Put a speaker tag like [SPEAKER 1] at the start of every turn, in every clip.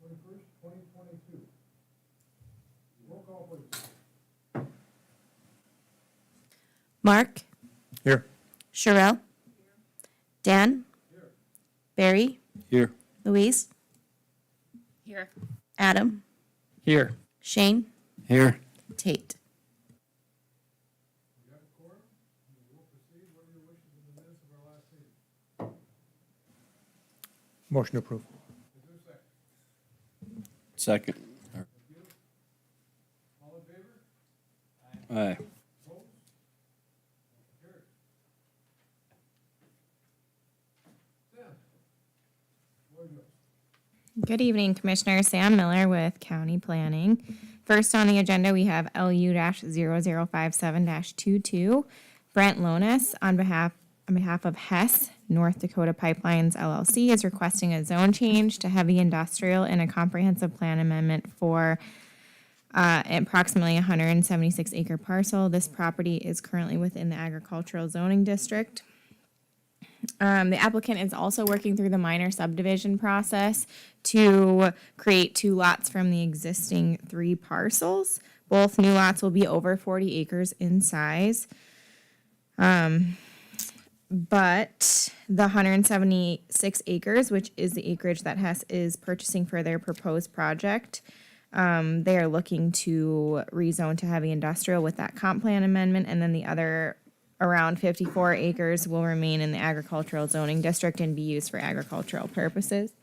[SPEAKER 1] 21st, 2022. Roll call, please.
[SPEAKER 2] Mark,
[SPEAKER 3] Here.
[SPEAKER 2] Sherelle, Dan,
[SPEAKER 1] Here.
[SPEAKER 2] Barry,
[SPEAKER 3] Here.
[SPEAKER 2] Louise,
[SPEAKER 4] Here.
[SPEAKER 2] Adam,
[SPEAKER 3] Here.
[SPEAKER 2] Shane,
[SPEAKER 3] Here.
[SPEAKER 2] Tate.
[SPEAKER 1] We have a quorum, and we'll proceed. What are your wishes in the minutes of our last meeting?
[SPEAKER 3] Motion approved.
[SPEAKER 1] Is there a second?
[SPEAKER 3] Second.
[SPEAKER 1] Thank you. All in favor?
[SPEAKER 3] Aye.
[SPEAKER 1] Opposed? Motion carried. Sam, floor is yours.
[SPEAKER 4] Good evening, Commissioner. Sam Miller with County Planning. First on the agenda, we have LU-0057-22. Brent Lonis, on behalf of Hess North Dakota Pipelines LLC, is requesting a zone change to heavy industrial in a comprehensive plan amendment for approximately 176 acre parcel. This property is currently within the agricultural zoning district. The applicant is also working through the minor subdivision process to create 2 lots from the existing 3 parcels. Both new lots will be over 40 acres in size. But the 176 acres, which is the acreage that Hess is purchasing for their proposed project, they are looking to rezone to heavy industrial with that comp plan amendment, and then the other around 54 acres will remain in the agricultural zoning district and be used for agricultural purposes.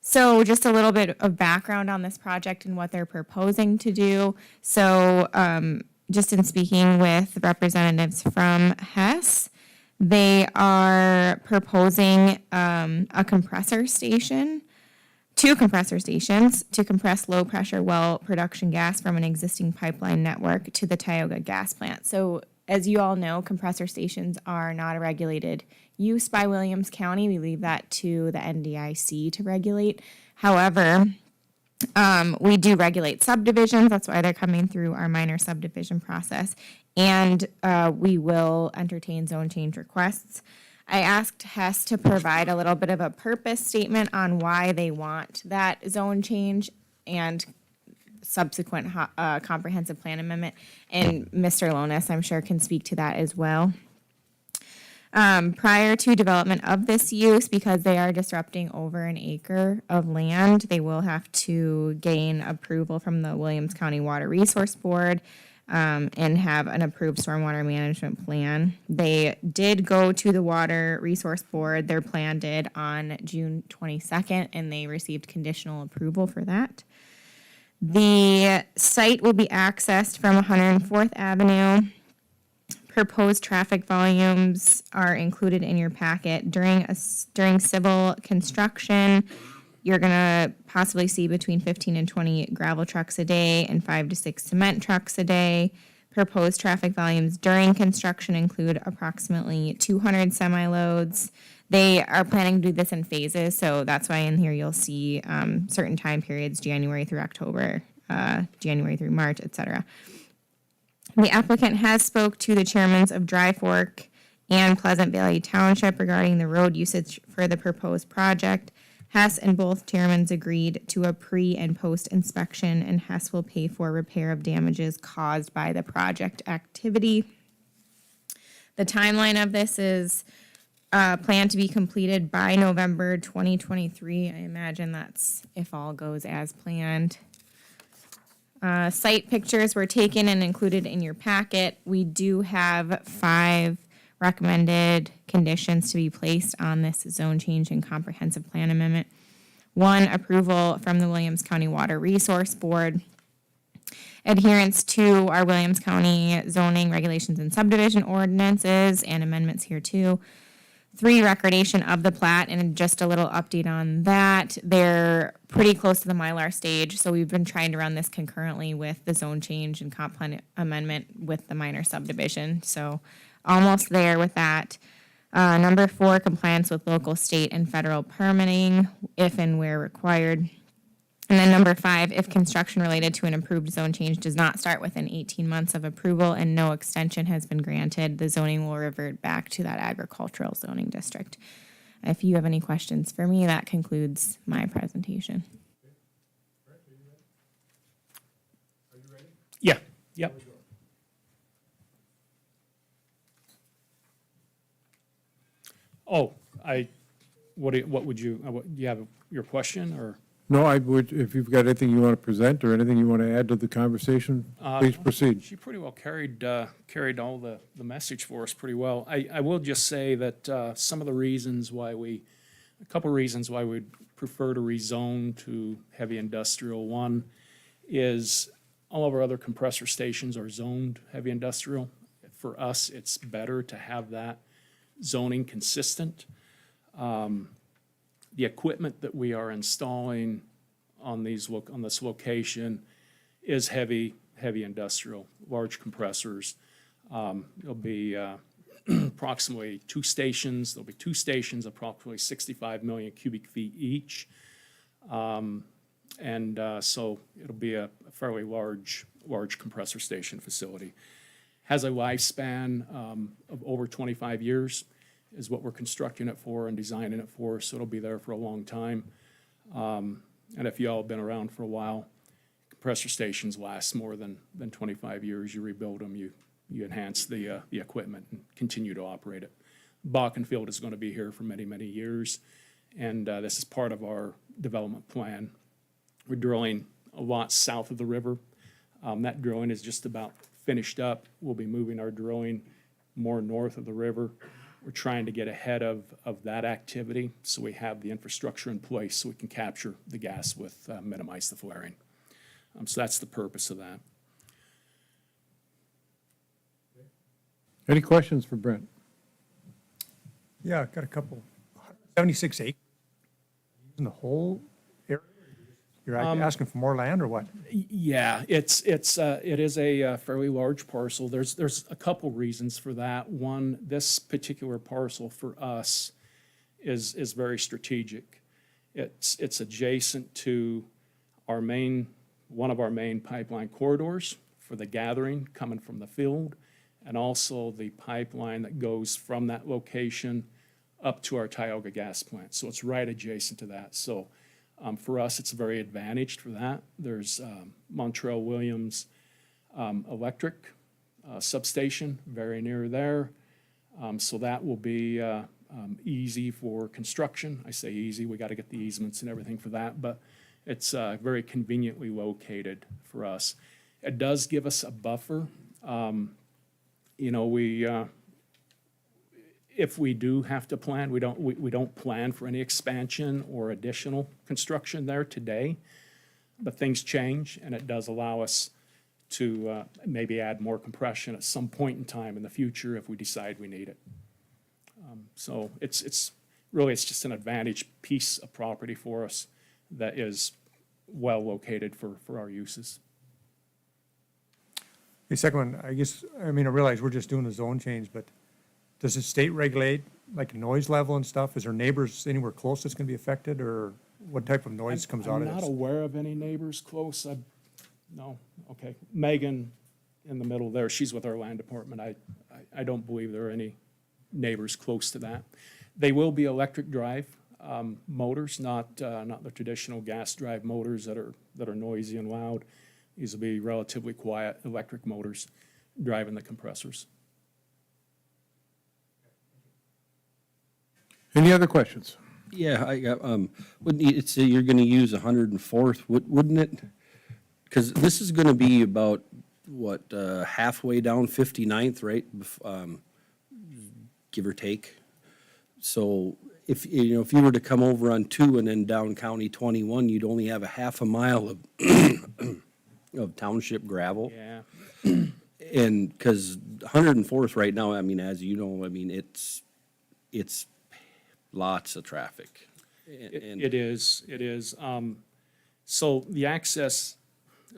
[SPEAKER 4] So just a little bit of background on this project and what they're proposing to do. So just in speaking with representatives from Hess, they are proposing a compressor station, 2 compressor stations to compress low pressure well production gas from an existing pipeline network to the Tioga gas plant. So as you all know, compressor stations are not a regulated use by Williams County. We leave that to the NDIC to regulate. However, we do regulate subdivisions. That's why they're coming through our minor subdivision process. And we will entertain zone change requests. I asked Hess to provide a little bit of a purpose statement on why they want that zone change and subsequent comprehensive plan amendment. And Mr. Lonis, I'm sure, can speak to that as well. Prior to development of this use, because they are disrupting over an acre of land, they will have to gain approval from the Williams County Water Resource Board and have an approved stormwater management plan. They did go to the Water Resource Board. Their plan did on June 22nd, and they received conditional approval for that. The site will be accessed from 104th Avenue. Proposed traffic volumes are included in your packet. During civil construction, you're gonna possibly see between 15 and 20 gravel trucks a day and 5 to 6 cement trucks a day. Proposed traffic volumes during construction include approximately 200 semi-loads. They are planning to do this in phases, so that's why in here you'll see certain time periods, January through October, January through March, etc. The applicant has spoke to the chairmans of Dry Fork and Pleasant Valley Township regarding the road usage for the proposed project. Hess and both chairmans agreed to a pre- and post-inspection, and Hess will pay for repair of damages caused by the project activity. The timeline of this is planned to be completed by November 2023. I imagine that's if all goes as planned. Site pictures were taken and included in your packet. We do have 5 recommended conditions to be placed on this zone change and comprehensive plan amendment. 1, approval from the Williams County Water Resource Board. Adherence to our Williams County zoning regulations and subdivision ordinances and amendments here too. 3, recordation of the plat, and just a little update on that. They're pretty close to the Mylar stage, so we've been trying to run this concurrently with the zone change and comp plan amendment with the minor subdivision. So almost there with that. Number 4, compliance with local, state, and federal permitting, if and where required. And then number 5, if construction related to an approved zone change does not start within 18 months of approval and no extension has been granted, the zoning will revert back to that agricultural zoning district. if you have any questions for me, that concludes my presentation.
[SPEAKER 1] Brett, are you ready? Are you ready?
[SPEAKER 3] Yeah, yep.
[SPEAKER 1] Here we go.
[SPEAKER 3] Oh, what would you, you have your question, or?
[SPEAKER 5] No, I would, if you've got anything you want to present or anything you want to add to the conversation, please proceed.
[SPEAKER 3] She pretty well carried all the message for us pretty well. I will just say that some of the reasons why a couple reasons why we'd prefer to rezone to heavy industrial. One is all of our other compressor stations are zoned heavy industrial. For us, it's better to have that zoning consistent. The equipment that we are installing on this location is heavy industrial, large compressors. There'll be approximately two stations. There'll be two stations, approximately 65 million cubic feet each. So it'll be a fairly large compressor station facility. Has a lifespan of over 25 years is what we're constructing it for and designing it for, so it'll be there for a long time. And if you all have been around for a while, compressor stations last more than 25 years. You rebuild them, you enhance the equipment and continue to operate it. Bakken Field is going to be here for many, many years, and this is part of our development plan. We're drilling a lot south of the river. That drilling is just about finished up. We'll be moving our drilling more north of the river. We're trying to get ahead of that activity so we have the infrastructure in place so we can capture the gas with minimize the flaring. So that's the purpose of that.
[SPEAKER 5] Any questions for Brent?
[SPEAKER 6] Yeah, I've got a couple. 76 acres in the whole area? You're asking for more land or what?
[SPEAKER 3] Yeah, it is a fairly large parcel. There's a couple reasons for that. One, this particular parcel for us is very strategic. It's adjacent to one of our main pipeline corridors for the gathering coming from the field, and also the pipeline that goes from that location up to our Tioga gas plant. So it's right adjacent to that. So for us, it's very advantaged for that. There's Montreal Williams Electric substation very near there. So that will be easy for construction. I say easy, we got to get the easements and everything for that, but it's very conveniently located for us. It does give us a buffer. If we do have to plan, we don't plan for any expansion or additional construction there today, but things change, and it does allow us to maybe add more compression at some point in time in the future if we decide we need it. So it's just an advantage piece of property for us that is well located for our uses.
[SPEAKER 6] The second one, I realize we're just doing the zone change, but does the state regulate like noise level and stuff? Is there neighbors anywhere close that's going to be affected, or what type of noise comes out of
[SPEAKER 3] I'm
[SPEAKER 6] this?
[SPEAKER 3] not aware of any neighbors close. No, okay. Megan in the middle there, she's with our land department. I don't believe there are any neighbors close to that. They will be electric drive motors, not the traditional gas drive motors that are noisy and loud. These will be relatively quiet electric motors driving the compressors.
[SPEAKER 5] Any other questions?
[SPEAKER 7] Yeah, I got, wouldn't it say you're gonna use 104th, wouldn't it? Because this is gonna be about, what, halfway down 59th, right? Give or take. So if you were to come over on 2 and then down County 21, you'd only have a half a mile of of township gravel.
[SPEAKER 3] Yeah.
[SPEAKER 7] And because 104th right now, as you know, it's lots of traffic.
[SPEAKER 3] It is. So the access,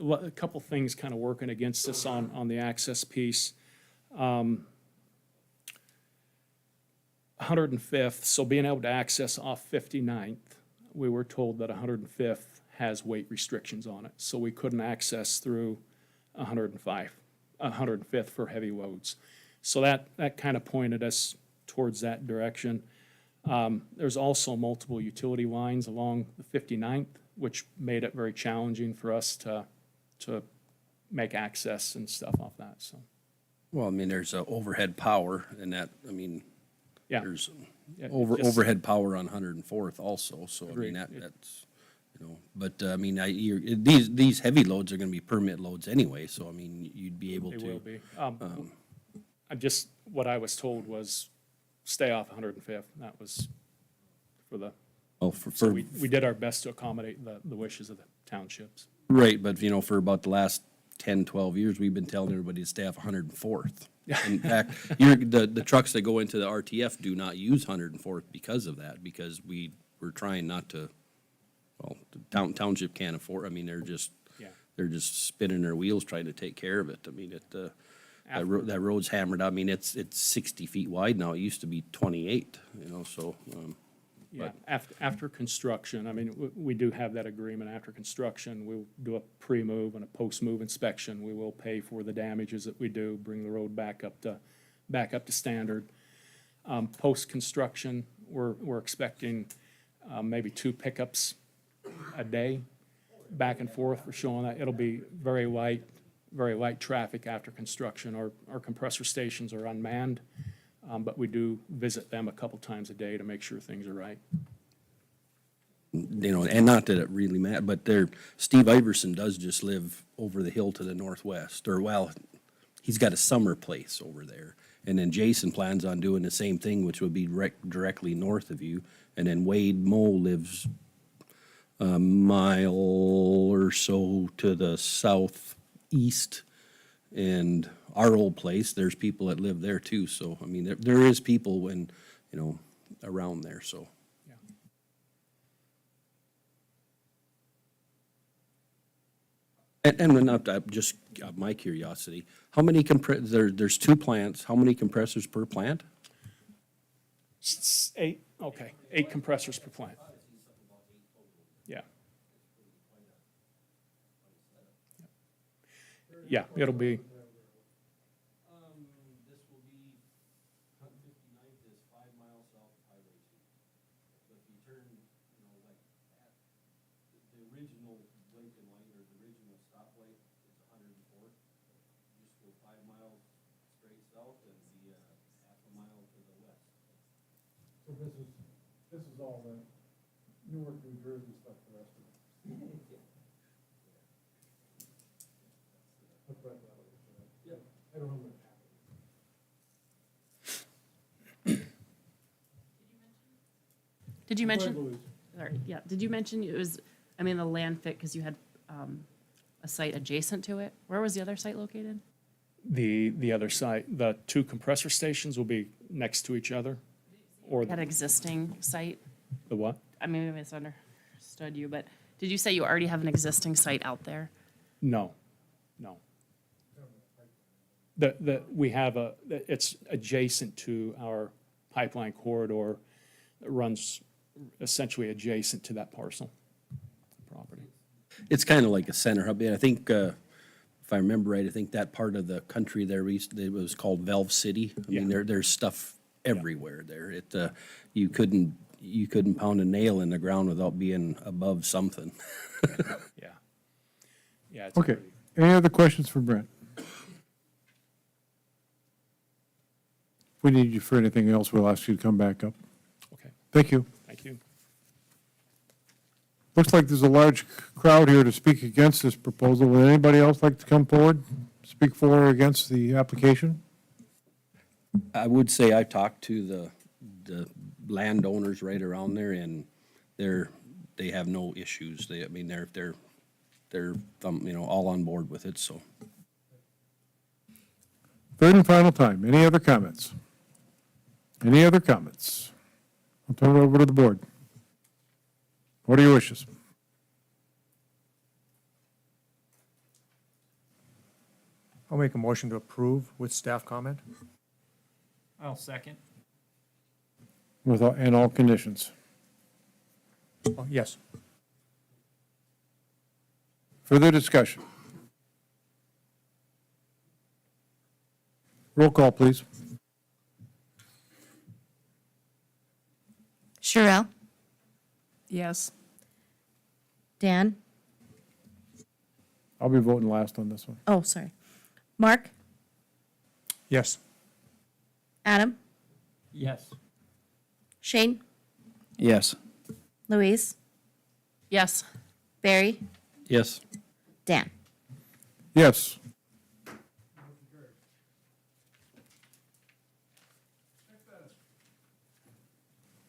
[SPEAKER 3] a couple things kind of working against us on the access piece. 105th, so being able to access off 59th, we were told that 105th has weight restrictions on it, so we couldn't access through 105th for heavy loads. So that kind of pointed us towards that direction. There's also multiple utility lines along the 59th, which made it very challenging for us to make access and stuff off that, so,
[SPEAKER 7] Well, I mean, there's overhead power and that, I mean,
[SPEAKER 3] yeah.
[SPEAKER 7] there's
[SPEAKER 3] Yeah, just-
[SPEAKER 7] overhead power on 104th also, so I
[SPEAKER 3] Agreed.
[SPEAKER 7] mean, that's, you know, but I mean, these heavy loads are gonna be permit loads anyway, so I mean, you'd be able
[SPEAKER 3] They
[SPEAKER 7] to.
[SPEAKER 3] will be. What I was told was stay off 105th. That was for the,
[SPEAKER 7] Oh,
[SPEAKER 3] so we did our best to accommodate the wishes of the townships.
[SPEAKER 7] Right, but you know, for about the last 10, 12 years, we've been telling everybody to stay off 104th. In fact, the trucks that go into the RTF do not use 104th because of that, because we're trying not to, well, the township can't afford, I mean,
[SPEAKER 3] Yeah.
[SPEAKER 7] they're just spinning their wheels trying to take care of it. I mean, that road's hammered. I mean, it's 60 feet wide now. It used to be 28, you know, so,
[SPEAKER 3] Yeah, after construction, I mean, we do have that agreement. After construction, we'll do a pre-move and a post-move inspection. We will pay for the damages that we do, bring the road back up to standard. Post-construction, we're expecting maybe 2 pickups a day, back and forth. We're showing that it'll be very light traffic after construction. Our compressor stations are unmanned. But we do visit them a couple times a day to make sure things are right.
[SPEAKER 7] you know, and not that it really matters, but Steve Iverson does just live over the hill to the northwest, or well, he's got a summer place over there. And then Jason plans on doing the same thing, which would be directly north of you. And then Wade Moe lives a mile or so to the southeast. And our old place, there's people that live there too. So, I mean, there is people when, you know, around there, so. And not, just my curiosity, how many there's 2 plants, how many compressors per plant?
[SPEAKER 3] 8, okay, 8 compressors per plant. Yeah. Yeah, it'll be,
[SPEAKER 7] This will be, 159th is 5 miles south of Highway 2. But if you turn, you know, like at the original Lincoln light or the original stoplight is 104th. Just go 5 miles straight south and be half a mile to the west.
[SPEAKER 1] So this is all the Newark, New Jersey stuff, the rest of it. That's right, yeah. I don't know what happened.
[SPEAKER 8] Did you
[SPEAKER 1] Go ahead,
[SPEAKER 8] mention,
[SPEAKER 1] Louise.
[SPEAKER 8] sorry, yeah, did you mention it was, I mean, the land fit, because you had a site adjacent to it? Where was the other site located?
[SPEAKER 3] the other site, the 2 compressor stations will be next to each other, or
[SPEAKER 8] That existing site?
[SPEAKER 3] the what?
[SPEAKER 8] I mean, maybe I misunderstood you, but did you say you already have an existing site out there?
[SPEAKER 3] No. We have it's adjacent to our pipeline corridor that runs essentially adjacent to that parcel property.
[SPEAKER 7] It's kind of like a center hub, and I think, if I remember right, I think that part of the country there, it was called Valve City. I mean,
[SPEAKER 3] Yeah.
[SPEAKER 7] there's stuff everywhere there. You couldn't pound a nail in the ground without being above something.
[SPEAKER 3] Yeah. Yeah. It's
[SPEAKER 5] Okay.
[SPEAKER 3] pretty-
[SPEAKER 5] Any other questions for Brent? If we need you for anything else, we'll ask you to come back up.
[SPEAKER 3] Okay,
[SPEAKER 5] Thank you.
[SPEAKER 3] thank you.
[SPEAKER 5] Looks like there's a large crowd here to speak against this proposal. Would anybody else like to come forward, speak for or against the application?
[SPEAKER 7] I would say I talked to the landowners right around there, and they have no issues. They're you know, all on board with it, so.
[SPEAKER 5] Third and final time, any other comments? Any other comments? I'll turn it over to the board. What are your wishes?
[SPEAKER 6] I'll make a motion to approve with staff comment.
[SPEAKER 9] I'll second.
[SPEAKER 5] And all conditions.
[SPEAKER 6] Oh, yes.
[SPEAKER 5] Further discussion? Roll call, please.
[SPEAKER 2] Sherelle,
[SPEAKER 8] Yes.
[SPEAKER 2] Dan,
[SPEAKER 5] I'll be voting last on this one.
[SPEAKER 2] oh, sorry. Mark,
[SPEAKER 6] Yes.
[SPEAKER 2] Adam,
[SPEAKER 9] Yes.
[SPEAKER 2] Shane,
[SPEAKER 7] Yes.
[SPEAKER 2] Louise,
[SPEAKER 8] Yes.
[SPEAKER 2] Barry,
[SPEAKER 7] Yes.
[SPEAKER 2] Dan.
[SPEAKER 5] Yes.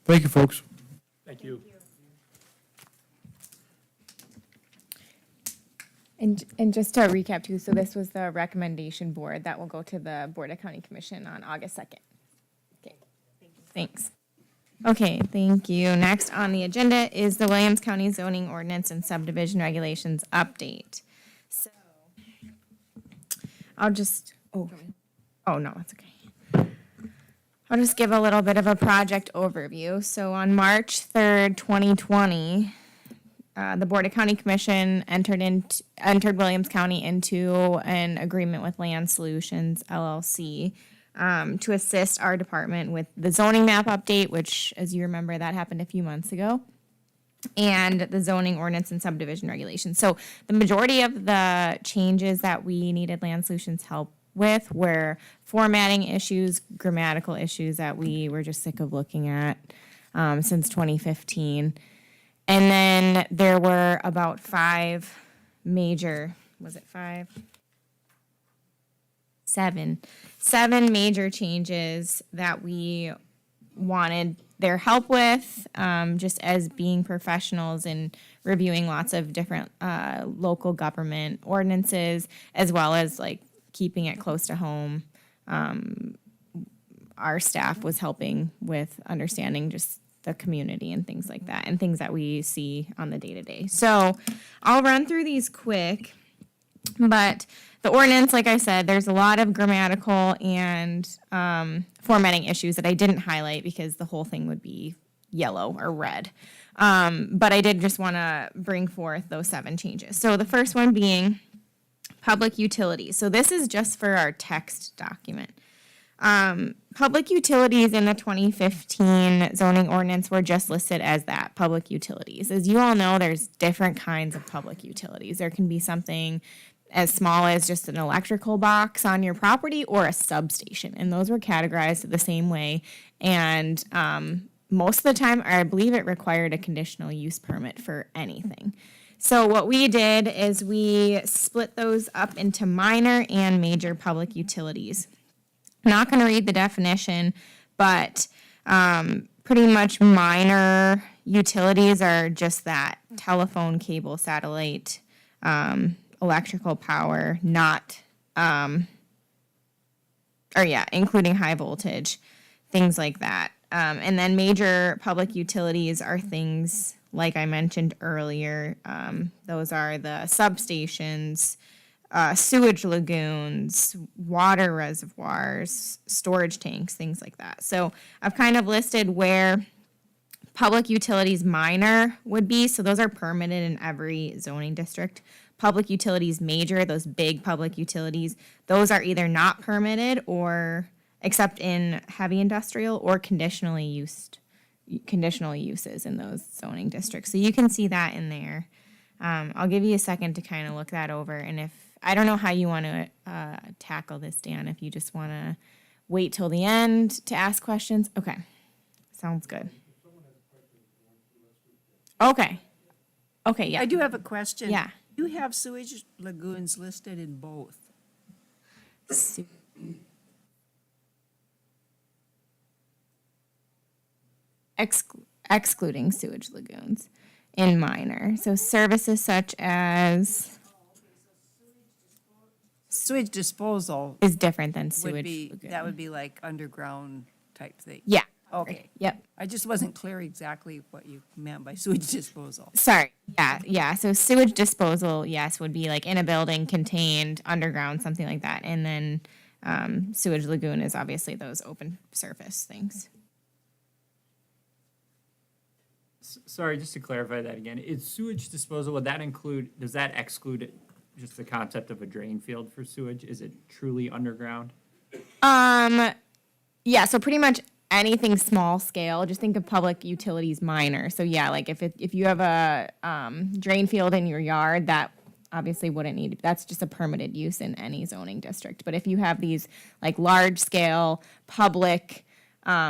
[SPEAKER 5] Thank you, folks.
[SPEAKER 3] Thank you.
[SPEAKER 4] And just to recap too, so this was the recommendation board that will go to the Board of County Commission on August 2nd. Okay, thanks. Okay, thank you. Next on the agenda is the Williams County Zoning Ordinance and Subdivision Regulations update. So I'll just, oh no, it's okay. I'll just give a little bit of a project overview. So on March 3rd, 2020, the Board of County Commission entered Williams County into an agreement with Land Solutions LLC to assist our department with the zoning map update, which, as you remember, that happened a few months ago, and the zoning ordinance and subdivision regulations. So the majority of the changes that we needed Land Solutions help with were formatting issues, grammatical issues that we were just sick of looking at since 2015. And then there were about seven major changes that we wanted their help with, just as being professionals in reviewing lots of different local government ordinances, as well as like keeping it close to home. Our staff was helping with understanding just the community and things like that, and things that we see on the day-to-day. So I'll run through these quick, but the ordinance, like I said, there's a lot of grammatical and formatting issues that I didn't highlight because the whole thing would be yellow or red. But I did just want to bring forth those 7 changes. So the first one being public utilities. So this is just for our text document. Public utilities in the 2015 zoning ordinance were just listed as that, public utilities. As you all know, there's different kinds of public utilities. There can be something as small as just an electrical box on your property or a substation, and those were categorized the same way. And most of the time, I believe it required a conditional use permit for anything. So what we did is we split those up into minor and major public utilities. Not going to read the definition, but pretty much minor utilities are just that: telephone, cable, satellite, electrical power, including high voltage, things like that. And then major public utilities are things like I mentioned earlier. Those are the substations, sewage lagoons, water reservoirs, storage tanks, things like that. So I've kind of listed where public utilities minor would be. So those are permitted in every zoning district. Public utilities major, those big public utilities, those are either not permitted or except in heavy industrial or conditional uses in those zoning districts. So you can see that in there. I'll give you a second to kind of look that over. And if, I don't know how you want to tackle this, Dan, if you just want to wait till the end to ask questions. Okay, sounds good. Okay, yeah.
[SPEAKER 10] I do have a question.
[SPEAKER 4] Yeah.
[SPEAKER 10] You have sewage lagoons listed in both.
[SPEAKER 4] Excluding sewage lagoons in minor. So services such as
[SPEAKER 10] Sewage disposal
[SPEAKER 4] is different than
[SPEAKER 10] would
[SPEAKER 4] sewage
[SPEAKER 10] be,
[SPEAKER 4] lagoon.
[SPEAKER 10] that would be like underground type thing.
[SPEAKER 4] Yeah.
[SPEAKER 10] Okay.
[SPEAKER 4] Yep.
[SPEAKER 10] I just wasn't clear exactly what you meant by sewage disposal.
[SPEAKER 4] Sorry. Yeah. So sewage disposal, yes, would be like in a building, contained, underground, something like that. And then sewage lagoon is obviously those open surface things.
[SPEAKER 9] Sorry, just to clarify that again, is sewage disposal, would that include, does that exclude just the concept of a drain field for sewage? Is it truly underground?
[SPEAKER 4] Yeah, so pretty much anything small scale, just think of public utilities minor. So yeah, like if you have a drain field in your yard, that obviously wouldn't need, that's just a permitted use in any zoning district. But if you have these like large scale public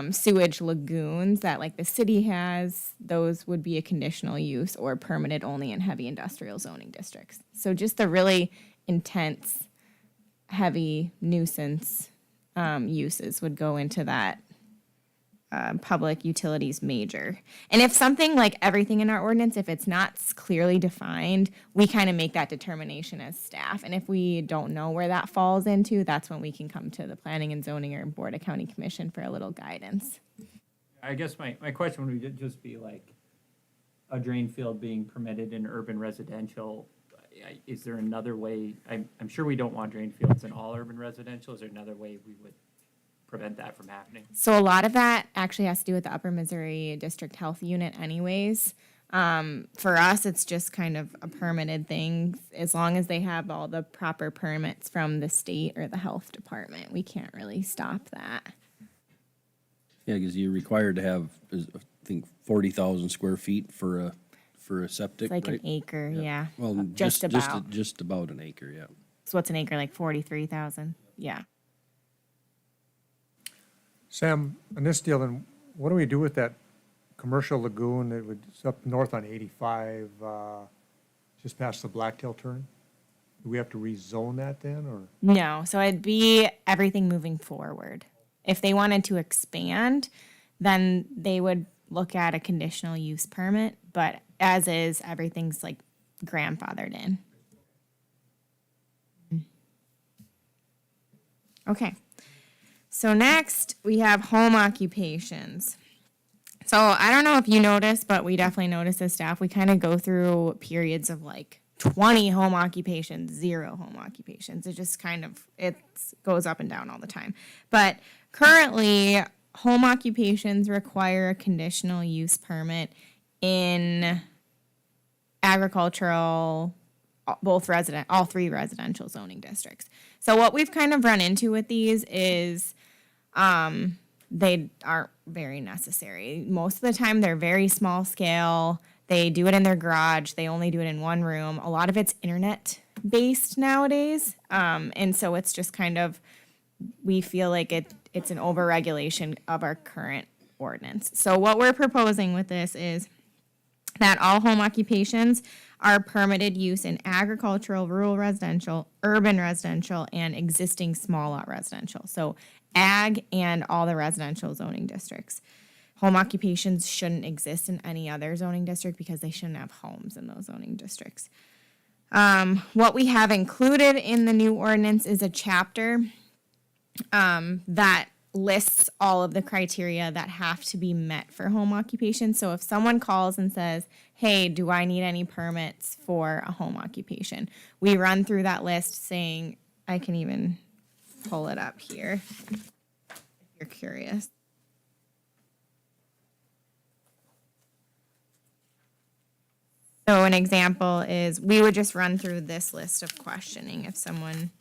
[SPEAKER 4] sewage lagoons that like the city has, those would be a conditional use or permitted only in heavy industrial zoning districts. So just the really intense, heavy nuisance uses would go into that public utilities major. And if something like everything in our ordinance, if it's not clearly defined, we kind of make that determination as staff. And if we don't know where that falls into, that's when we can come to the planning and zoning or board of county commission for a little guidance.
[SPEAKER 9] I guess my question would just be like, a drain field being permitted in urban residential, is there another way? I'm sure we don't want drain fields in all urban residential. Is there another way we would prevent that from happening?
[SPEAKER 4] So a lot of that actually has to do with the Upper Missouri District Health Unit anyways. For us, it's just kind of a permitted thing. As long as they have all the proper permits from the state or the health department, we can't really stop that.
[SPEAKER 7] Yeah, because you're required to have, I think, 40,000 square feet for a septic,
[SPEAKER 4] It's like
[SPEAKER 7] right?
[SPEAKER 4] an acre, yeah.
[SPEAKER 7] Well,
[SPEAKER 4] Just about.
[SPEAKER 7] just about an acre, yeah.
[SPEAKER 4] So what's an acre, like 43,000? Yeah.
[SPEAKER 6] Sam, on this deal, then, what do we do with that commercial lagoon that would, it's up north on 85, just past the Blacktail turn? Do we have to rezone that then, or?
[SPEAKER 4] No, so it'd be everything moving forward. If they wanted to expand, then they would look at a conditional use permit, but as is, everything's like grandfathered in. Okay. So next, we have home occupations. So I don't know if you noticed, but we definitely notice as staff, we kind of go through periods of like 20 home occupations, 0 home occupations. It just kind of, it goes up and down all the time. But currently, home occupations require a conditional use permit in agricultural, all 3 residential zoning districts. So what we've kind of run into with these is they aren't very necessary. Most of the time, they're very small scale. They do it in their garage. They only do it in one room. A lot of it's internet based nowadays. And so it's just kind of, we feel like it's an overregulation of our current ordinance. So what we're proposing with this is that all home occupations are permitted use in agricultural, rural residential, urban residential, and existing small lot residential. So ag and all the residential zoning districts. Home occupations shouldn't exist in any other zoning district because they shouldn't have homes in those zoning districts. What we have included in the new ordinance is a chapter that lists all of the criteria that have to be met for home occupation. So if someone calls and says, hey, do I need any permits for a home occupation? We run through that list saying, I can even pull it up here if you're curious. So an example is we would just run through this list of questioning if someone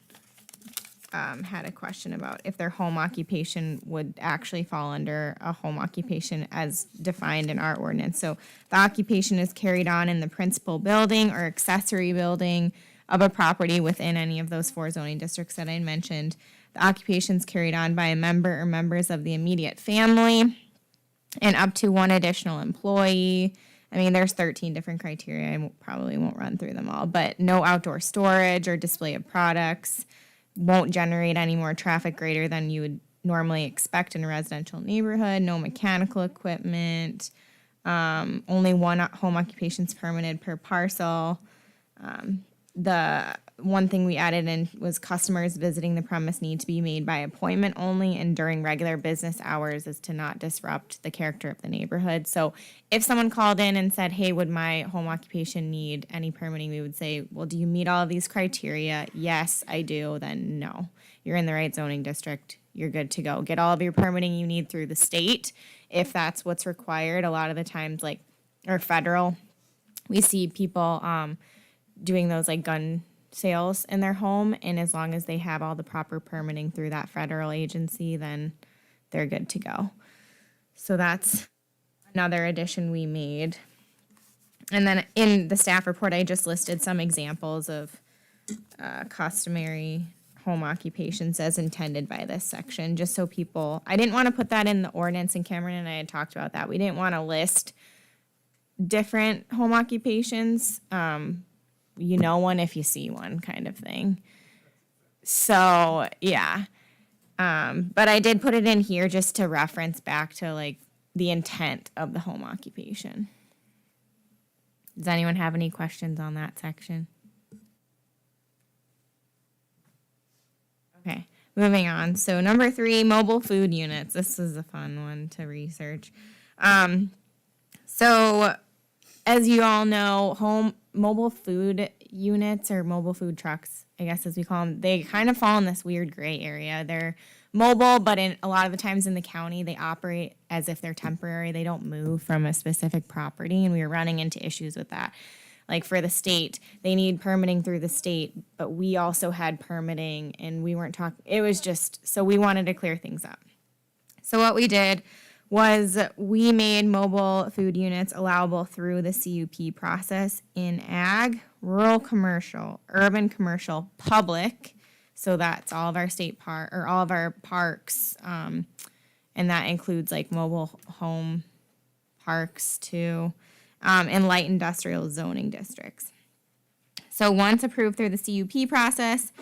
[SPEAKER 4] had a question about if their home occupation would actually fall under a home occupation as defined in our ordinance. So the occupation is carried on in the principal building or accessory building of a property within any of those 4 zoning districts that I mentioned. The occupation is carried on by a member or members of the immediate family and up to 1 additional employee. I mean, there's 13 different criteria. I probably won't run through them all, but no outdoor storage or display of products, won't generate any more traffic greater than you would normally expect in a residential neighborhood, no mechanical equipment, only 1 home occupation is permitted per parcel. The one thing we added in was customers visiting the premise need to be made by appointment only and during regular business hours is to not disrupt the character of the neighborhood. So if someone called in and said, hey, would my home occupation need any permitting, we would say, well, do you meet all of these criteria? Yes, I do. Then no, you're in the right zoning district. You're good to go. Get all of your permitting you need through the state if that's what's required. A lot of the times, like, or federal, we see people doing those like gun sales in their home, and as long as they have all the proper permitting through that federal agency, then they're good to go. So that's another addition we made. And then in the staff report, I just listed some examples of customary home occupations as intended by this section, just so people, I didn't want to put that in the ordinance, and Cameron and I had talked about that. We didn't want to list different home occupations. You know one if you see one kind of thing. So, yeah. But I did put it in here just to reference back to like the intent of the home occupation. Does anyone have any questions on that section? Okay, moving on. So number 3, mobile food units. This is a fun one to research. So as you all know, mobile food units or mobile food trucks, I guess as we call them, they kind of fall in this weird gray area. They're mobile, but a lot of the times in the county, they operate as if they're temporary. They don't move from a specific property, and we were running into issues with that. Like for the state, they need permitting through the state, but we also had permitting, and we weren't talking, it was just, so we wanted to clear things up. So what we did was we made mobile food units allowable through the CUP process in ag, rural commercial, urban commercial, public. So that's all of our state park or all of our parks. And that includes like mobile home parks too, and light industrial zoning districts. So once approved through the CUP process,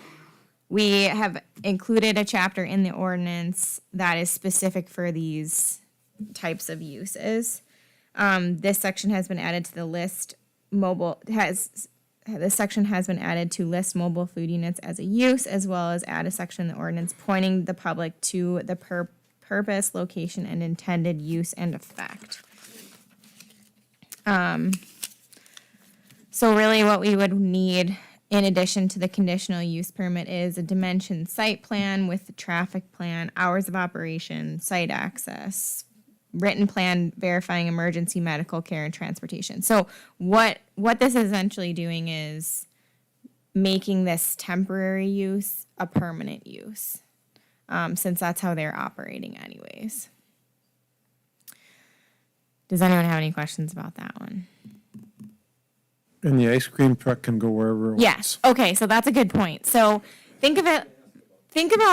[SPEAKER 4] we have included a chapter in the ordinance that is specific for these types of uses. This section has been added to the list. This section has been added to list mobile food units as a use, as well as add a section in the ordinance pointing the public to the purpose, location, and intended use and effect. So really what we would need in addition to the conditional use permit is a dimension site plan with the traffic plan, hours of operation, site access, written plan verifying emergency medical care and transportation. So what this is essentially doing is making this temporary use a permanent use, since that's how they're operating anyways. Does anyone have any questions about that one?
[SPEAKER 5] And the ice cream truck can go wherever it
[SPEAKER 4] Yes.
[SPEAKER 5] wants.
[SPEAKER 4] Okay, so that's a good point. So think about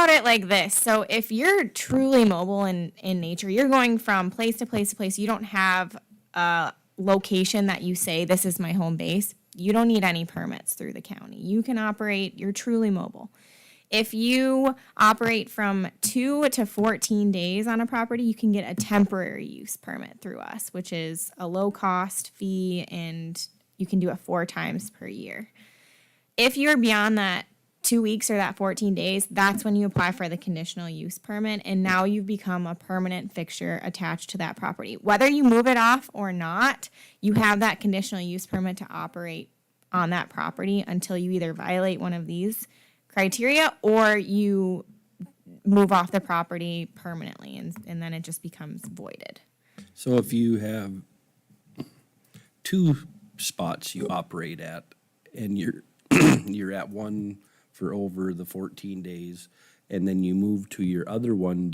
[SPEAKER 4] it like this. So if you're truly mobile in nature, you're going from place to place to place. You don't have a location that you say, this is my home base. You don't need any permits through the county. You can operate, you're truly mobile. If you operate from 2 to 14 days on a property, you can get a temporary use permit through us, which is a low cost fee, and you can do it 4 times per year. If you're beyond that 2 weeks or that 14 days, that's when you apply for the conditional use permit, and now you've become a permanent fixture attached to that property. Whether you move it off or not, you have that conditional use permit to operate on that property until you either violate one of these criteria or you move off the property permanently, and then it just becomes voided.
[SPEAKER 7] So if you have 2 spots you operate at and you're at one for over the 14 days and then you move to your other one,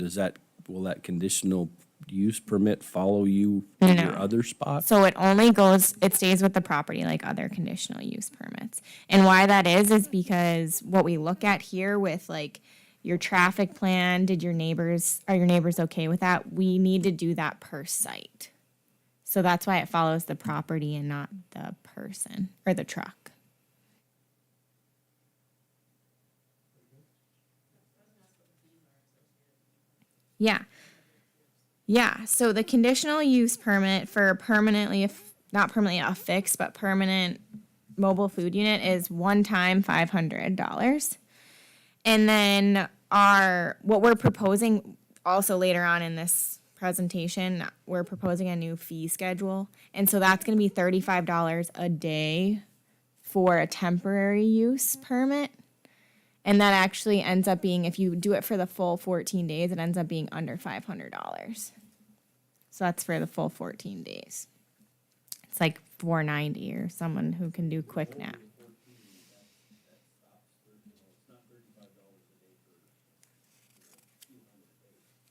[SPEAKER 7] will that conditional use permit follow you to your other spot?
[SPEAKER 4] So it stays with the property like other conditional use permits. And why that is because what we look at here with like your traffic plan, are your neighbors okay with that? We need to do that per site. So that's why it follows the property and not the person or the truck. Yeah. Yeah, so the conditional use permit for not permanently affixed, but permanent mobile food unit is one time $500. And then what we're proposing also later on in this presentation, we're proposing a new fee schedule. And so that's gonna be $35 a day for a temporary use permit. And that actually ends up being, if you do it for the full 14 days, it ends up being under $500. So that's for the full 14 days. It's like $490 or someone who can do quick nap.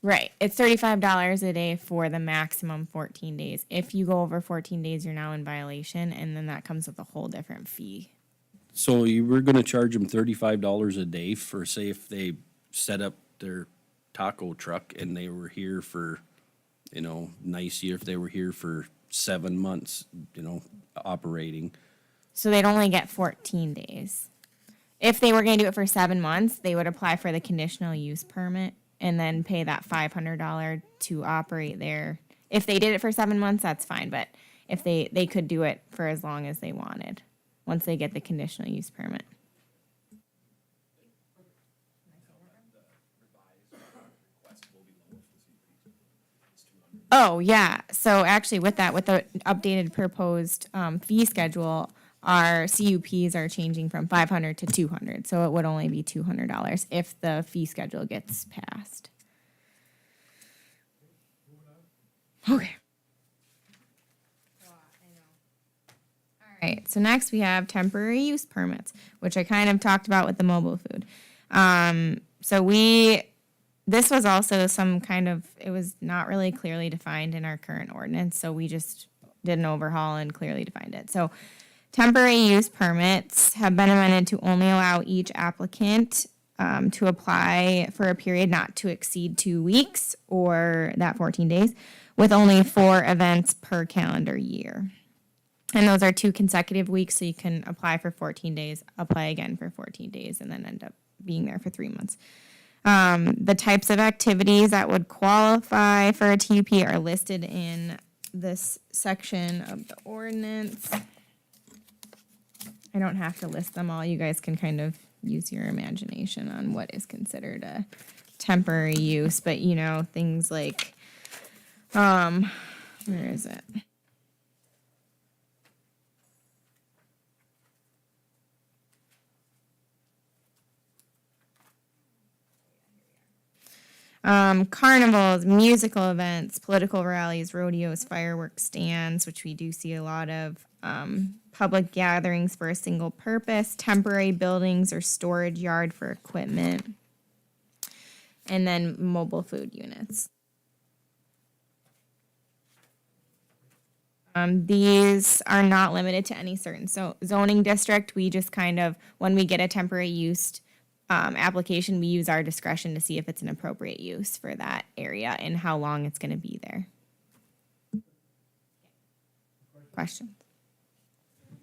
[SPEAKER 4] Right, it's $35 a day for the maximum 14 days. If you go over 14 days, you're now in violation, and then that comes with a whole different fee.
[SPEAKER 7] So you were gonna charge them $35 a day for, say, if they set up their taco truck and they were here for, nice year, if they were here for 7 months, operating.
[SPEAKER 4] So they'd only get 14 days. If they were gonna do it for 7 months, they would apply for the conditional use permit and then pay that $500 to operate there. If they did it for 7 months, that's fine, but if they could do it for as long as they wanted, once they get the conditional use permit. Oh, yeah. So actually with that, with the updated proposed fee schedule, our CUPs are changing from 500 to 200. So it would only be $200 if the fee schedule gets passed. Okay. All right, so next we have temporary use permits, which I kind of talked about with the mobile food. This was also some kind of, it was not really clearly defined in our current ordinance, so we just did an overhaul and clearly defined it. So temporary use permits have been amended to only allow each applicant to apply for a period not to exceed 2 weeks or that 14 days, with only 4 events per calendar year. And those are 2 consecutive weeks, so you can apply for 14 days, apply again for 14 days, and then end up being there for 3 months. The types of activities that would qualify for a TUP are listed in this section of the ordinance. I don't have to list them all. You guys can kind of use your imagination on what is considered a temporary use, but things like, where is it? Carnivals, musical events, political rallies, rodeos, fireworks stands, which we do see a lot of, public gatherings for a single purpose, temporary buildings or storage yard for equipment, and then mobile food units. These are not limited to any certain zoning district. We just kind of, when we get a temporary use application, we use our discretion to see if it's an appropriate use for that area and how long it's going to be there. Questions?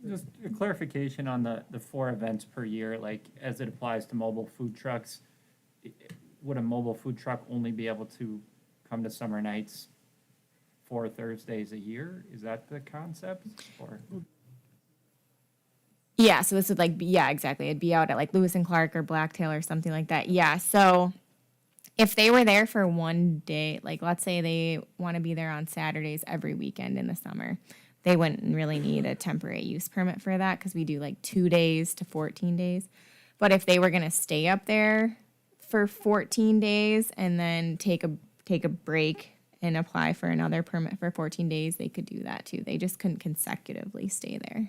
[SPEAKER 9] Just a clarification on the 4 events per year, like as it applies to mobile food trucks. Would a mobile food truck only be able to come to summer nights 4 Thursdays a year? Is that the concept? Or
[SPEAKER 4] Yeah, so this would exactly. It'd be out at like Lewis and Clark or Blacktail or something like that. Yeah, so if they were there for one day, like let's say they want to be there on Saturdays every weekend in the summer, they wouldn't really need a temporary use permit for that because we do like 2 days to 14 days. But if they were going to stay up there for 14 days and then take a break and apply for another permit for 14 days, they could do that too. They just couldn't consecutively stay there.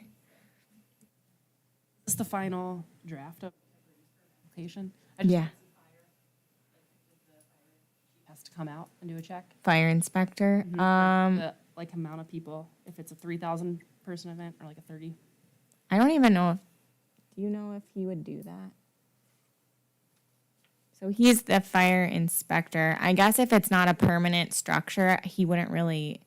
[SPEAKER 8] Is this the final draft of the application?
[SPEAKER 4] Yeah.
[SPEAKER 8] Has to come out and do a check.
[SPEAKER 4] Fire inspector.
[SPEAKER 8] The amount of people, if it's a 3,000 person event or like a 30.
[SPEAKER 4] I don't even know do you know if he would do that? So he's the fire inspector. I guess if it's not a permanent structure, he wouldn't really.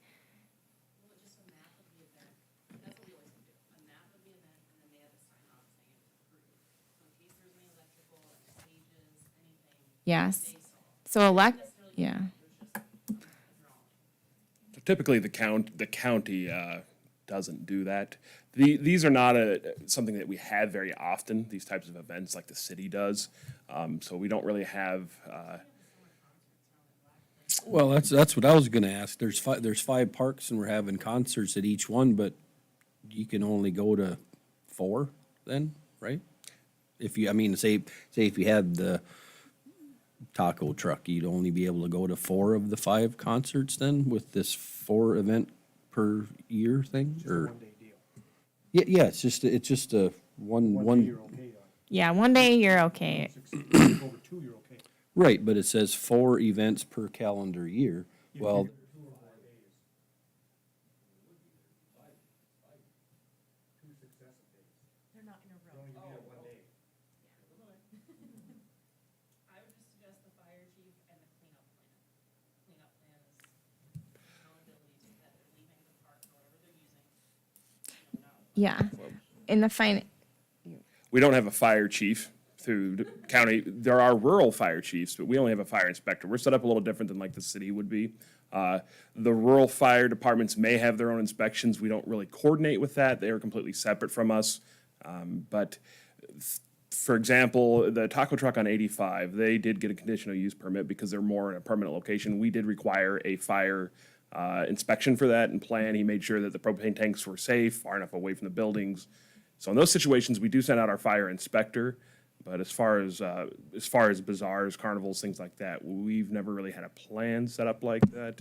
[SPEAKER 4] Yes. So yeah.
[SPEAKER 11] Typically, the county doesn't do that. These are not something that we have very often, these types of events like the city does. So we don't really have.
[SPEAKER 7] Well, that's what I was gonna ask. There's 5 parks and we're having concerts at each one, but you can only go to 4 then, right? If you, say if you had the taco truck, you'd only be able to go to 4 of the 5 concerts then with this 4 event per year thing, or?
[SPEAKER 6] One-day deal.
[SPEAKER 7] Yeah, it's just a one.
[SPEAKER 6] One day you're okay on.
[SPEAKER 4] Yeah, one day you're okay.
[SPEAKER 6] Over 2, you're okay.
[SPEAKER 7] Right, but it says 4 events per calendar year. Well,
[SPEAKER 8] I would just suggest the fire chief and the cleanup plan. Cleanup plan is accountability to that they're leaving the park or whatever they're using.
[SPEAKER 4] Yeah. In the
[SPEAKER 11] We don't have a fire chief through the county. There are rural fire chiefs, but we only have a fire inspector. We're set up a little different than like the city would be. The rural fire departments may have their own inspections. We don't really coordinate with that. They are completely separate from us. But for example, the taco truck on 85, they did get a conditional use permit because they're more in a permanent location. We did require a fire inspection for that and plan. He made sure that the propane tanks were safe, far enough away from the buildings. So in those situations, we do send out our fire inspector. But as far as bazaars, carnivals, things like that, we've never really had a plan set up like that.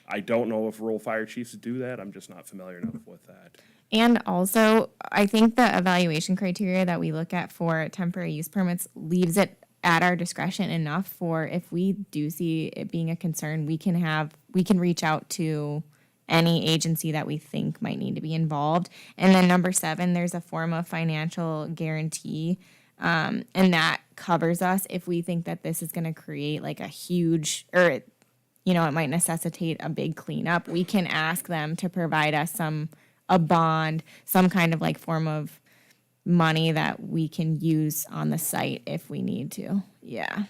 [SPEAKER 11] I don't know if rural fire chiefs do that. I'm just not familiar enough with that.
[SPEAKER 4] And also, I think the evaluation criteria that we look at for temporary use permits leaves it at our discretion enough for if we do see it being a concern, we can reach out to any agency that we think might need to be involved. And then number 7, there's a form of financial guarantee. And that covers us if we think that this is going to create like a huge, or, you know, it might necessitate a big cleanup. We can ask them to provide us a bond, some kind of like form of money that we can use on the site if we need to. Yeah.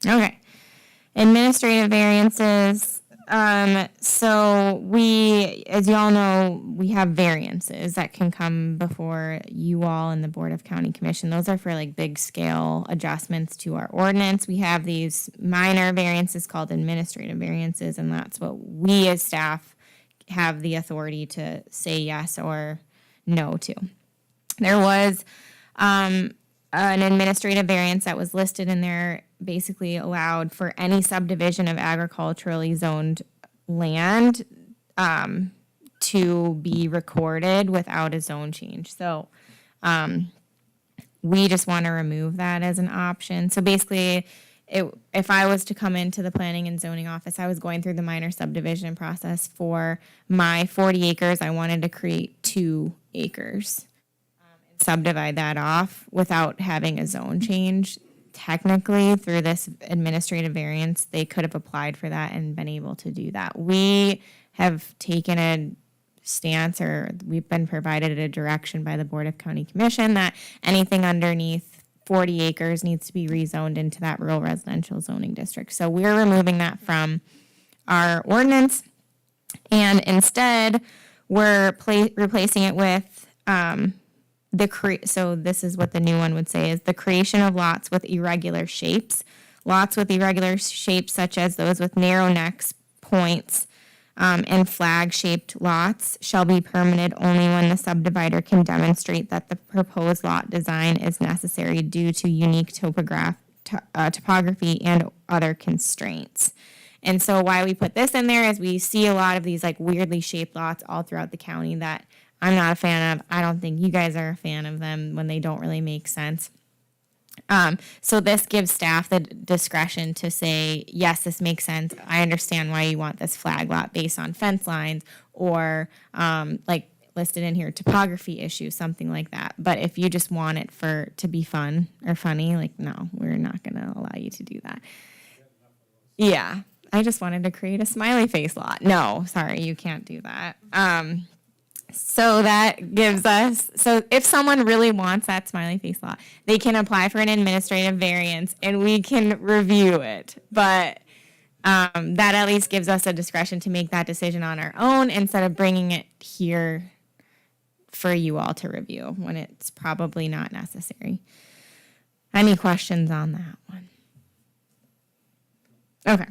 [SPEAKER 4] Okay. Administrative variances. So we, as y'all know, we have variances that can come before you all and the Board of County Commission. Those are for like big scale adjustments to our ordinance. We have these minor variances called administrative variances, and that's what we as staff have the authority to say yes or no to. There was an administrative variance that was listed in there, basically allowed for any subdivision of agriculturally zoned land to be recorded without a zone change. So we just want to remove that as an option. So basically, if I was to come into the planning and zoning office, I was going through the minor subdivision process for my 40 acres. I wanted to create 2 acres. Subdivide that off without having a zone change. Technically, through this administrative variance, they could have applied for that and been able to do that. We have taken a stance, or we've been provided a direction by the Board of County Commission that anything underneath 40 acres needs to be rezoned into that rural residential zoning district. So we're removing that from our ordinance, and instead we're replacing it with so this is what the new one would say, is the creation of lots with irregular shapes. Lots with irregular shapes, such as those with narrow necks, points, and flag-shaped lots, shall be permitted only when the subdivider can demonstrate that the proposed lot design is necessary due to unique topography and other constraints. And so why we put this in there is we see a lot of these like weirdly shaped lots all throughout the county that I'm not a fan of. I don't think you guys are a fan of them when they don't really make sense. So this gives staff the discretion to say, yes, this makes sense. I understand why you want this flag lot based on fence lines or like listed in here, topography issues, something like that. But if you just want it to be fun or funny, like, no, we're not going to allow you to do that. Yeah, I just wanted to create a smiley face lot. No, sorry, you can't do that. So that gives us, so if someone really wants that smiley face lot, they can apply for an administrative variance and we can review it. But that at least gives us a discretion to make that decision on our own instead of bringing it here for you all to review when it's probably not necessary. Any questions on that one? Okay.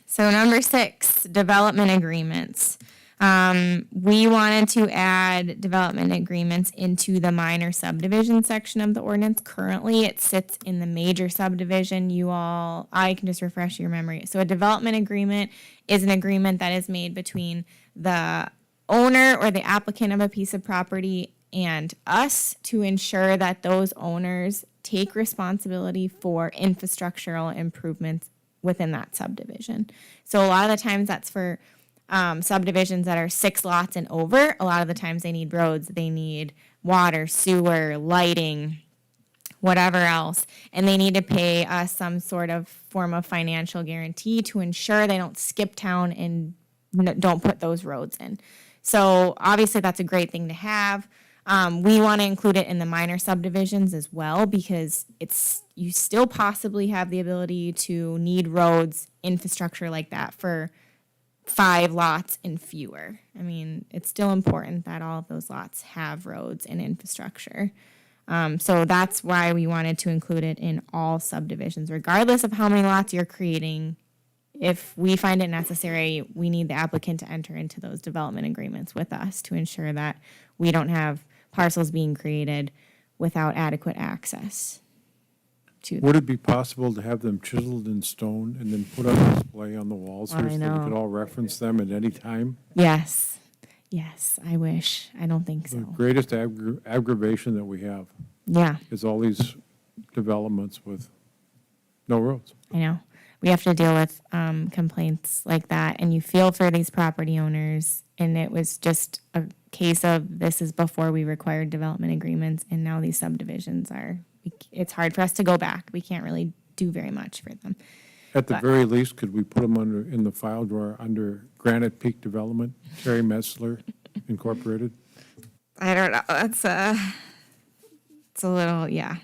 [SPEAKER 4] So number 6, development agreements. We wanted to add development agreements into the minor subdivision section of the ordinance. Currently, it sits in the major subdivision. I can just refresh your memory. So a development agreement is an agreement that is made between the owner or the applicant of a piece of property and us to ensure that those owners take responsibility for infrastructural improvements within that subdivision. So a lot of the times that's for subdivisions that are 6 lots and over. A lot of the times they need roads, they need water, sewer, lighting, whatever else, and they need to pay us some sort of form of financial guarantee to ensure they don't skip town and don't put those roads in. So obviously that's a great thing to have. We want to include it in the minor subdivisions as well, because you still possibly have the ability to need roads, infrastructure like that for 5 lots and fewer. I mean, it's still important that all of those lots have roads and infrastructure. So that's why we wanted to include it in all subdivisions, regardless of how many lots you're creating. If we find it necessary, we need the applicant to enter into those development agreements with us to ensure that we don't have parcels being created without adequate access to them.
[SPEAKER 5] Would it be possible to have them chiseled in stone and then put on display on the walls here
[SPEAKER 4] I
[SPEAKER 5] so that we
[SPEAKER 4] know.
[SPEAKER 5] could all reference them at any time?
[SPEAKER 4] Yes, yes, I wish. I don't think
[SPEAKER 5] The
[SPEAKER 4] so.
[SPEAKER 5] greatest aggravation that we have
[SPEAKER 4] Yeah,
[SPEAKER 5] is all these developments with no roads.
[SPEAKER 4] I know. We have to deal with complaints like that, and you feel for these property owners. And it was just a case of this is before we required development agreements, and now these subdivisions are. It's hard for us to go back. We can't really do very much for them.
[SPEAKER 5] At the
[SPEAKER 4] But-
[SPEAKER 5] very least, could we put them in the file drawer under Granite Peak Development, Terry Metzler Incorporated?
[SPEAKER 4] I don't know. It's a little, yeah.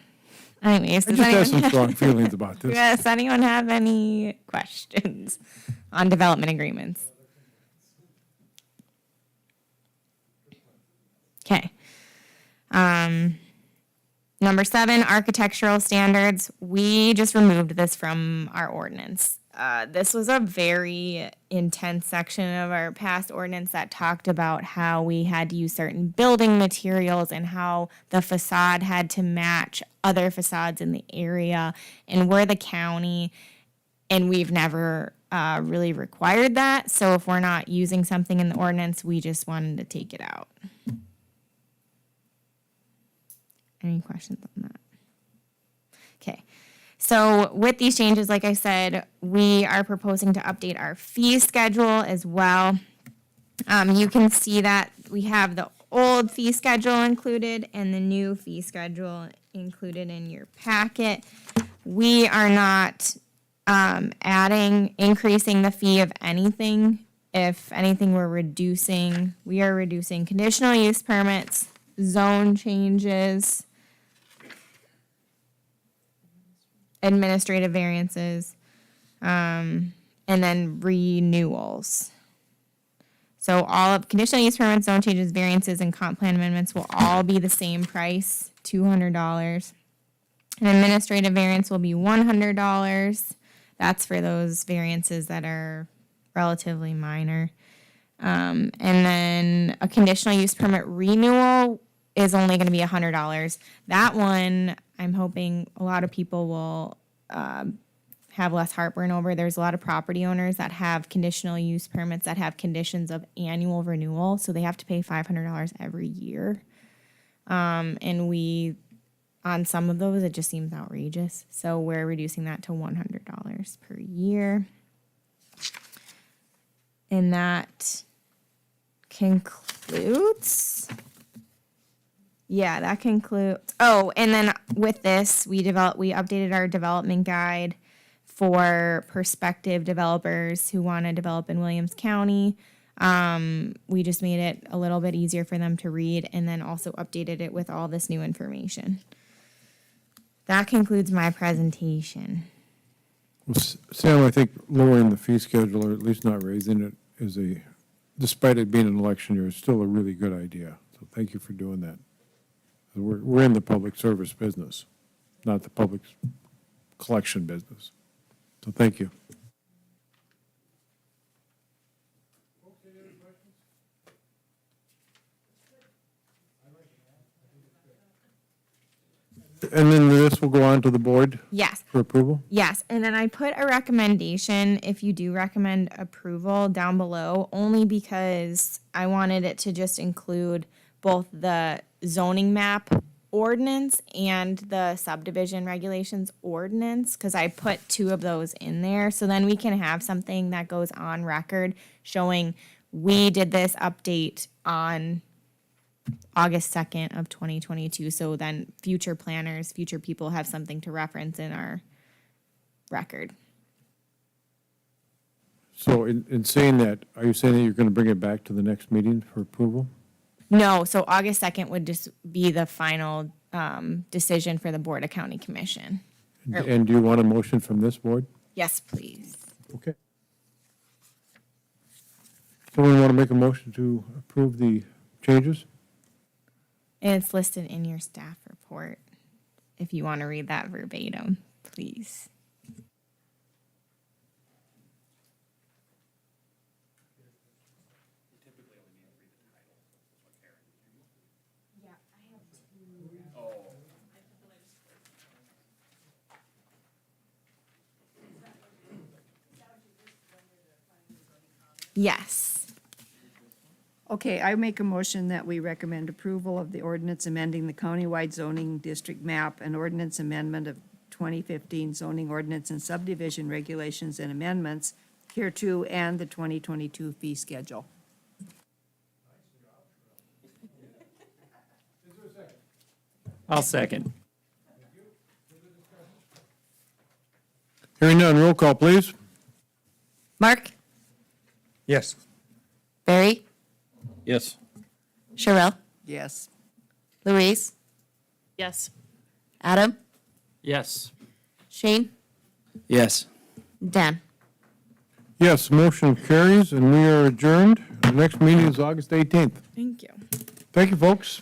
[SPEAKER 4] Anyways,
[SPEAKER 5] I just have some strong feelings about this.
[SPEAKER 4] Does anyone have any questions on development agreements? Okay. Number 7, architectural standards. We just removed this from our ordinance. This was a very intense section of our past ordinance that talked about how we had to use certain building materials and how the facade had to match other facades in the area. And we're the county, and we've never really required that. So if we're not using something in the ordinance, we just wanted to take it out. Any questions on that? Okay. So with these changes, like I said, we are proposing to update our fee schedule as well. You can see that we have the old fee schedule included and the new fee schedule included in your packet. We are not increasing the fee of anything. If anything, we are reducing conditional use permits, zone changes, administrative variances, and then renewals. So all of conditional use permits, zone changes, variances, and comp plan amendments will all be the same price, $200. An administrative variance will be $100. That's for those variances that are relatively minor. And then a conditional use permit renewal is only going to be $100. That one, I'm hoping a lot of people will have less heartburn over. There's a lot of property owners that have conditional use permits that have conditions of annual renewal, so they have to pay $500 every year. And on some of those, it just seems outrageous. So we're reducing that to $100 per year. And that concludes. Yeah, that concludes. Oh, and then with this, we updated our development guide for prospective developers who want to develop in Williams County. We just made it a little bit easier for them to read, and then also updated it with all this new information. That concludes my presentation.
[SPEAKER 5] Well, Sam, I think lowering the fee schedule, or at least not raising it, despite it being an election year, is still a really good idea. So thank you for doing that. We're in the public service business, not the public collection business. So thank you. And then this will go on to the board
[SPEAKER 4] Yes.
[SPEAKER 5] for approval?
[SPEAKER 4] Yes, and then I put a recommendation, if you do recommend approval, down below, only because I wanted it to just include both the zoning map ordinance and the subdivision regulations ordinance, because I put two of those in there. So then we can have something that goes on record showing we did this update on August 2nd of 2022. So then future planners, future people have something to reference in our record.
[SPEAKER 5] So in saying that, are you saying that you're going to bring it back to the next meeting for approval?
[SPEAKER 4] No, so August 2nd would just be the final decision for the Board of County Commission.
[SPEAKER 5] And do you want a motion from this board?
[SPEAKER 4] Yes, please.
[SPEAKER 5] Okay. Someone want to make a motion to approve the changes?
[SPEAKER 4] And it's listed in your staff report. If you want to read that verbatim, please. Yes.
[SPEAKER 10] Okay, I make a motion that we recommend approval of the ordinance amending the countywide zoning district map and ordinance amendment of 2015 zoning ordinance and subdivision regulations and amendments hereto and the 2022 fee schedule.
[SPEAKER 9] I'll second.
[SPEAKER 5] Hearing none, roll call, please.
[SPEAKER 2] Mark,
[SPEAKER 6] Yes.
[SPEAKER 2] Barry,
[SPEAKER 7] Yes.
[SPEAKER 2] Sherrill,
[SPEAKER 10] Yes.
[SPEAKER 2] Louise,
[SPEAKER 8] Yes.
[SPEAKER 2] Adam,
[SPEAKER 9] Yes.
[SPEAKER 2] Shane,
[SPEAKER 7] Yes.
[SPEAKER 2] Dan.
[SPEAKER 5] Yes, motion carries, and we are adjourned. The next meeting is August 18th.
[SPEAKER 4] Thank you.
[SPEAKER 5] Thank you, folks.